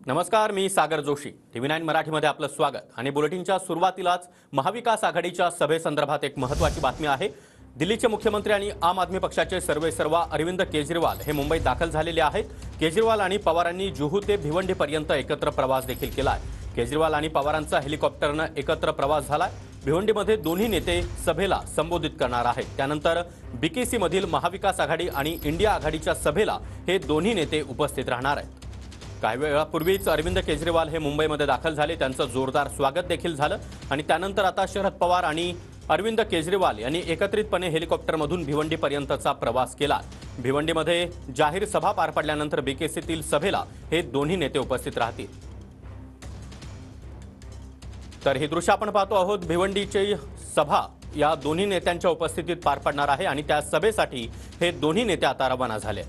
नमस्कार, मी सागर जोशी. TV9 मराठीमध्ये आपलं स्वागत. आणि बुलेटिनच्या सुरुवातीलाच महाविकास आघाडीच्या सभेसंदर्भात एक महत्त्वाची बातमी आहे. दिल्लीचे मुख्यमंत्री आणि आम आदमी पक्षाचे सर्वेसर्वा अरविंद केजरीवाल हे मुंबईत दाखल झालेले आहेत. केजरीवाल आणि पवारांनी जुहू ते भिवंडीपर्यंत एकत्र प्रवास देखील केला आहे. केजरीवाल आणि पवारांचा हेलिकॉप्टरनं एकत्र प्रवास झालाय. भिवंडीमध्ये दोन्ही नेते सभेला संबोधित करणार आहेत. त्यानंतर BKC मधील महाविकास आघाडी आणि इंडिया आघाडीच्या सभेला हे दोन्ही नेते उपस्थित राहणार आहेत. काही वेळापूर्वीच अरविंद केजरीवाल हे मुंबईमध्ये दाखल झाले. त्यांचं जोरदार स्वागत देखील झालं आणि त्यानंतर आता शरद पवार आणि अरविंद केजरीवाल यांनी एकत्रितपणे हेलिकॉप्टरमधून भिवंडीपर्यंतचा प्रवास केला. भिवंडीमध्ये जाहीर सभा पार पडल्यानंतर BKCतील सभेला हे दोन्ही नेते उपस्थित राहतील. तर हे दृश्य आपण पाहतो आहोत. भिवंडीची सभा या दोन्ही नेत्यांच्या उपस्थितीत पार पडणार आहे आणि त्या सभेसाठी हे दोन्ही नेते आता रवाना झाले.